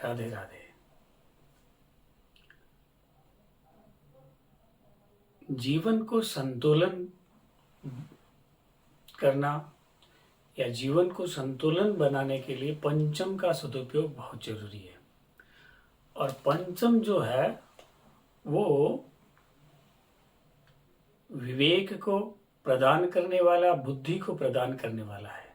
राधे राधे। जीवन को संतुलन करना या जीवन को संतुलन बनाने के लिए पंचम का सदुपयोग बहुत जरूरी है। और पंचम जो है वो विवेक को प्रदान करने वाला, बुद्धि को प्रदान करने वाला है।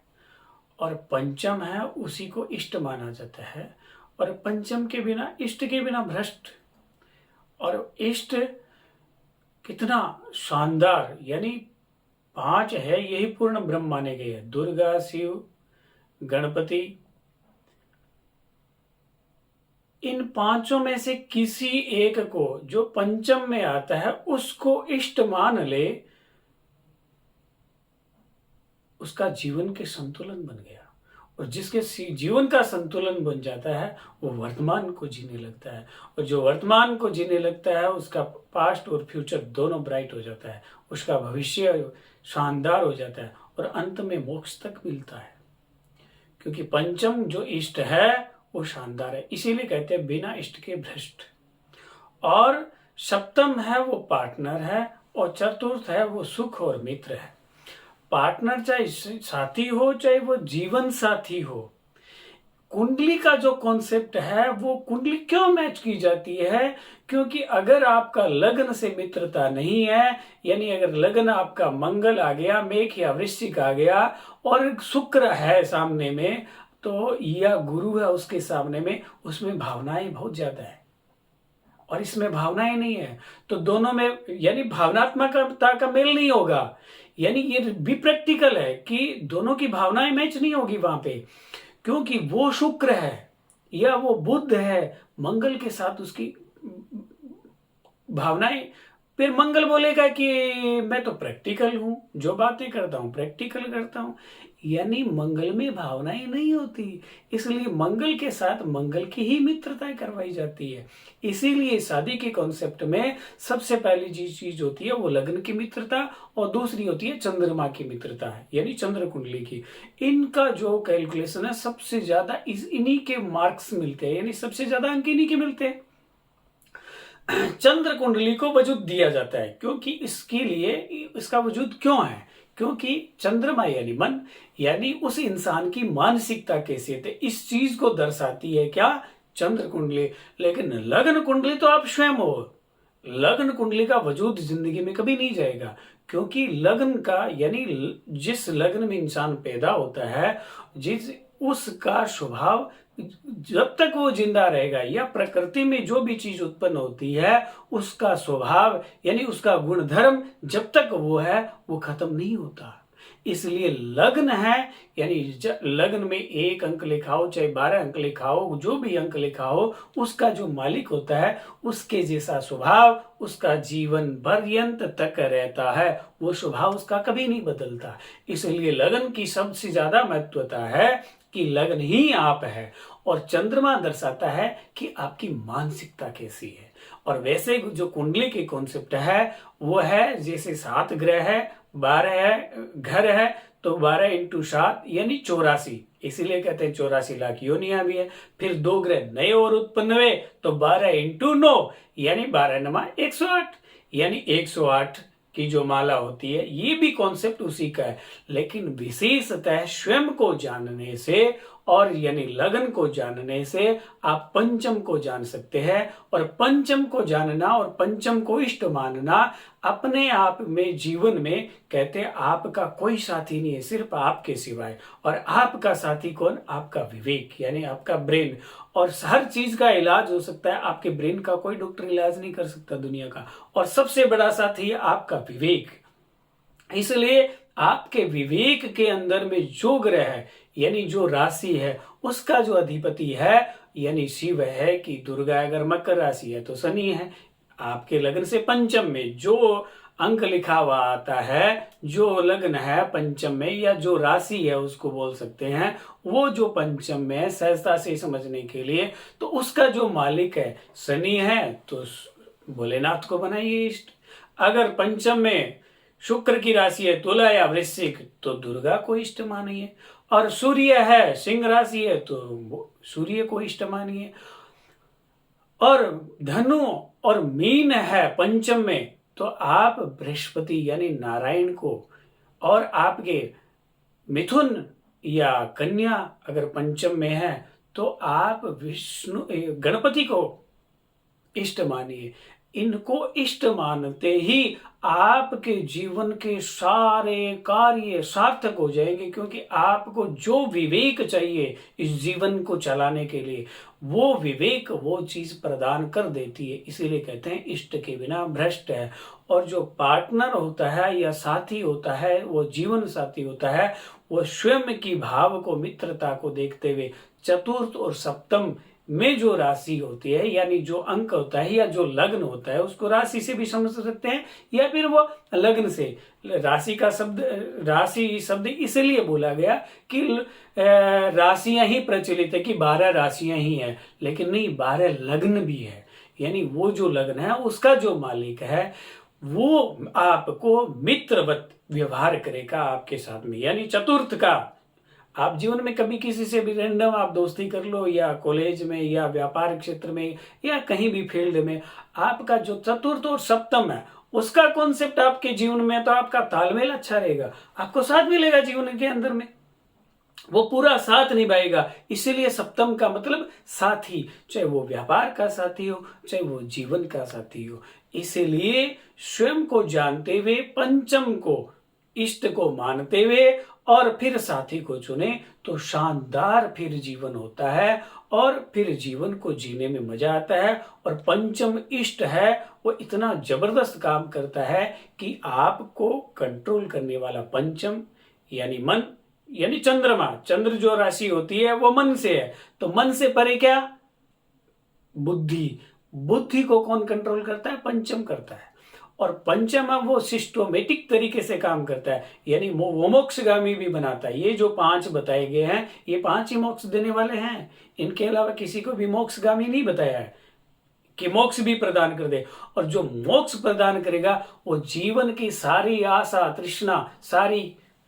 और पंचम है उसी को इष्ट माना जाता है। और पंचम के बिना, इष्ट के बिना भ्रष्ट। और इष्ट कितना शानदार, यानी 5 है, यही पूर्ण ब्रह्म माने गए हैं। दुर्गा, शिव, गणपति, इन 5 में से किसी एक को जो पंचम में आता है उसको इष्ट मान ले, उसका जीवन के संतुलन बन गया। और जिसके जीवन का संतुलन बन जाता है वो वर्तमान को जीने लगता है। और जो वर्तमान को जीने लगता है उसका पास्ट और फ्यूचर दोनों ब्राइट हो जाता है, उसका भविष्य शानदार हो जाता है और अंत में मोक्ष तक मिलता है। क्योंकि पंचम जो इष्ट है वो शानदार है, इसीलिए कहते हैं बिना इष्ट के भ्रष्ट। और सप्तम है वो पार्टनर है, और चतुर्थ है वो सुख और मित्र है। पार्टनर चाहे साथी हो, चाहे वो जीवन साथी हो। कुंडली का जो कॉन्सेप्ट है वो कुंडली क्यों मैच की जाती है? क्योंकि अगर आपका लग्न से मित्रता नहीं है, यानी अगर लग्न आपका मंगल आ गया, मेष या वृश्चिक आ गया, और शुक्र है सामने में, तो या गुरु है उसके सामने में, उसमें भावनाएं बहुत ज्यादा है और इसमें भावनाएं नहीं है, तो दोनों में यानी भावनात्मकता का मेल नहीं होगा। यानी ये भी प्रैक्टिकल है कि दोनों की भावनाएं मैच नहीं होगी वहां पे, क्योंकि वो शुक्र है या वो बुध है, मंगल के साथ उसकी भावनाएं। फिर मंगल बोलेगा कि मैं तो प्रैक्टिकल हूं, जो बातें करता हूं प्रैक्टिकल करता हूं, यानी मंगल में भावनाएं नहीं होती। इसलिए मंगल के साथ मंगल की ही मित्रता करवाई जाती है। इसीलिए शादी के कॉन्सेप्ट में सबसे पहली जी चीज होती है वो लग्न की मित्रता, और दूसरी होती है चंद्रमा की मित्रता है, यानी चंद्र कुंडली की। इनका जो कैलकुलेशन है सबसे ज्यादा इन्हीं के मार्क्स मिलते हैं, यानी सबसे ज्यादा अंक इन्हीं के मिलते हैं। चंद्र कुंडली को वजूद दिया जाता है, क्योंकि इसके लिए इसका वजूद क्यों है? क्योंकि चंद्रमा यानी मन, यानी उस इंसान की मानसिकता कैसी है, इस चीज को दर्शाती है क्या? चंद्र कुंडली। लेकिन लग्न कुंडली तो आप स्वयं हो, लग्न कुंडली का वजूद जिंदगी में कभी नहीं जाएगा, क्योंकि लग्न का यानी जिस लग्न में इंसान पैदा होता है, जिस उसका स्वभाव जब तक वो जिंदा रहेगा, या प्रकृति में जो भी चीज उत्पन्न होती है उसका स्वभाव यानी उसका गुणधर्म जब तक वो है वो खत्म नहीं होता। इसलिए लग्न है, यानी लग्न में 1 अंक लिखा हो चाहे 12 अंक लिखा हो, जो भी अंक लिखा हो, उसका जो मालिक होता है उसके जैसा स्वभाव उसका जीवन पर्यंत तक रहता है, वो स्वभाव उसका कभी नहीं बदलता। इसलिए लग्न की सबसे ज्यादा महत्वता है कि लग्न ही आप है, और चंद्रमा दर्शाता है कि आपकी मानसिकता कैसी है। और वैसे जो कुंडली के कॉन्सेप्ट है वो है जैसे 7 ग्रह है, 12 है घर है, तो 12 × 7 यानी 84, इसीलिए कहते हैं 84 लाख योनियां भी है। फिर 2 ग्रह नए और उत्पन्न हुए तो 12 × 9 यानी 12 × 108, यानी 108 की जो माला होती है, ये भी कॉन्सेप्ट उसी का है। लेकिन विशेषतः स्वयं को जानने से और यानी लगन को जानने से आप पंचम को जान सकते हैं। और पंचम को जानना और पंचम को इष्ट मानना अपने आप में जीवन में कहते हैं आपका कोई साथी नहीं है सिर्फ आपके सिवाय। और आपका साथी कौन? आपका विवेक, यानी आपका ब्रेन। और हर चीज का इलाज हो सकता है, आपके ब्रेन का कोई डॉक्टर इलाज नहीं कर सकता दुनिया का। और सबसे बड़ा साथी है आपका विवेक। इसलिए आपके विवेक के अंदर में जो ग्रह है यानी जो राशि है उसका जो अधिपति है यानी शिव है कि दुर्गा, अगर मकर राशि है तो शनि है। आपके लग्न से पंचम में जो अंक लिखा हुआ आता है, जो लग्न है पंचम में या जो राशि है उसको बोल सकते हैं, वो जो पंचम में है सहजता से समझने के लिए, तो उसका जो मालिक है शनि है तो भोलेनाथ को बनाइए इष्ट। अगर पंचम में शुक्र की राशि है तुला या वृश्चिक तो दुर्गा को इष्ट मानिए। और सूर्य है सिंह राशि है तो सूर्य को इष्ट मानिए। और धनु और मीन है पंचम में, तो आप बृहस्पति यानी नारायण को, और आपके मिथुन या कन्या अगर पंचम में है तो आप विष्णु गणपति को इष्ट मानिए। इनको इष्ट मानते ही आपके जीवन के सारे कार्य सार्थक हो जाएंगे, क्योंकि आपको जो विवेक चाहिए इस जीवन को चलाने के लिए, वो विवेक वो चीज प्रदान कर देती है। इसीलिए कहते हैं इष्ट के बिना भ्रष्ट है। और जो पार्टनर होता है या साथी होता है, वो जीवन साथी होता है, वो स्वयं की भाव को, मित्रता को देखते हुए चतुर्थ और सप्तम में जो राशि होती है, यानी जो अंक होता है या जो लग्न होता है, उसको राशि से भी समझ सकते हैं या फिर वो लग्न से। राशि शब्द इसलिए बोला गया कि राशियां ही प्रचलित है कि 12 राशियां ही है, लेकिन नहीं, 12 लग्न भी है। यानी वो जो लग्न है उसका जो मालिक है वो आपको मित्रवत व्यवहार करेगा आपके साथ में। यानी चतुर्थ का, आप जीवन में कभी किसी से भी रैंडम आप दोस्ती कर लो, या कॉलेज में या व्यापार क्षेत्र में या कहीं भी फील्ड में, आपका जो चतुर्थ और सप्तम है उसका कॉन्सेप्ट आपके जीवन में, तो आपका तालमेल अच्छा रहेगा, आपको साथ मिलेगा जीवन के अंदर में, वो पूरा साथ निभाएगा। इसीलिए सप्तम का मतलब साथी, चाहे वो व्यापार का साथी हो, चाहे वो जीवन का साथी हो। इसीलिए स्वयं को जानते हुए, पंचम को इष्ट को मानते हुए और फिर साथी को चुने तो शानदार फिर जीवन होता है, और फिर जीवन को जीने में मजा आता है। और पंचम इष्ट है, वो इतना जबरदस्त काम करता है कि आपको कंट्रोल करने वाला पंचम यानी मन, यानी चंद्रमा, चंद्र जो राशि होती है वो मन से है, तो मन से परे क्या, बुद्धि। बुद्धि को कौन कंट्रोल करता है, पंचम करता है। और पंचम वो सिस्टोमेटिक तरीके से काम करता है, यानी वो मोक्षगामी भी बनाता है। ये जो 5 बताए गए हैं, ये 5 ही मोक्ष देने वाले हैं, इनके अलावा किसी को भी मोक्षगामी नहीं बताया है कि मोक्ष भी प्रदान कर दे। और जो मोक्ष प्रदान करेगा वो जीवन की सारी आशा तृष्णा सारी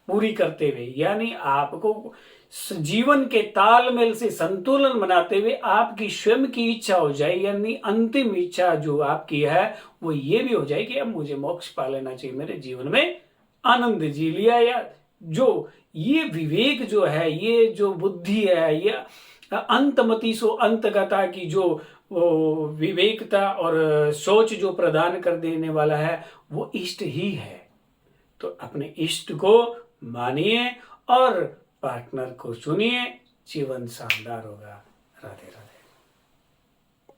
पूरी करते हुए, यानी आपको जीवन के तालमेल से संतुलन बनाते हुए आपकी स्वयं की इच्छा हो जाए, यानी अंतिम इच्छा जो आपकी है वो ये भी हो जाए कि अब मुझे मोक्ष पा लेना चाहिए, मेरे जीवन में आनंद जी लिया। या जो ये विवेक जो है, ये जो बुद्धि है, ये अंतमति सो अंतगता की जो विवेकता और सोच जो प्रदान कर देने वाला है, वो इष्ट ही है। तो अपने इष्ट को मानिए और पार्टनर को चुनिए, जीवन शानदार होगा। राधे राधे।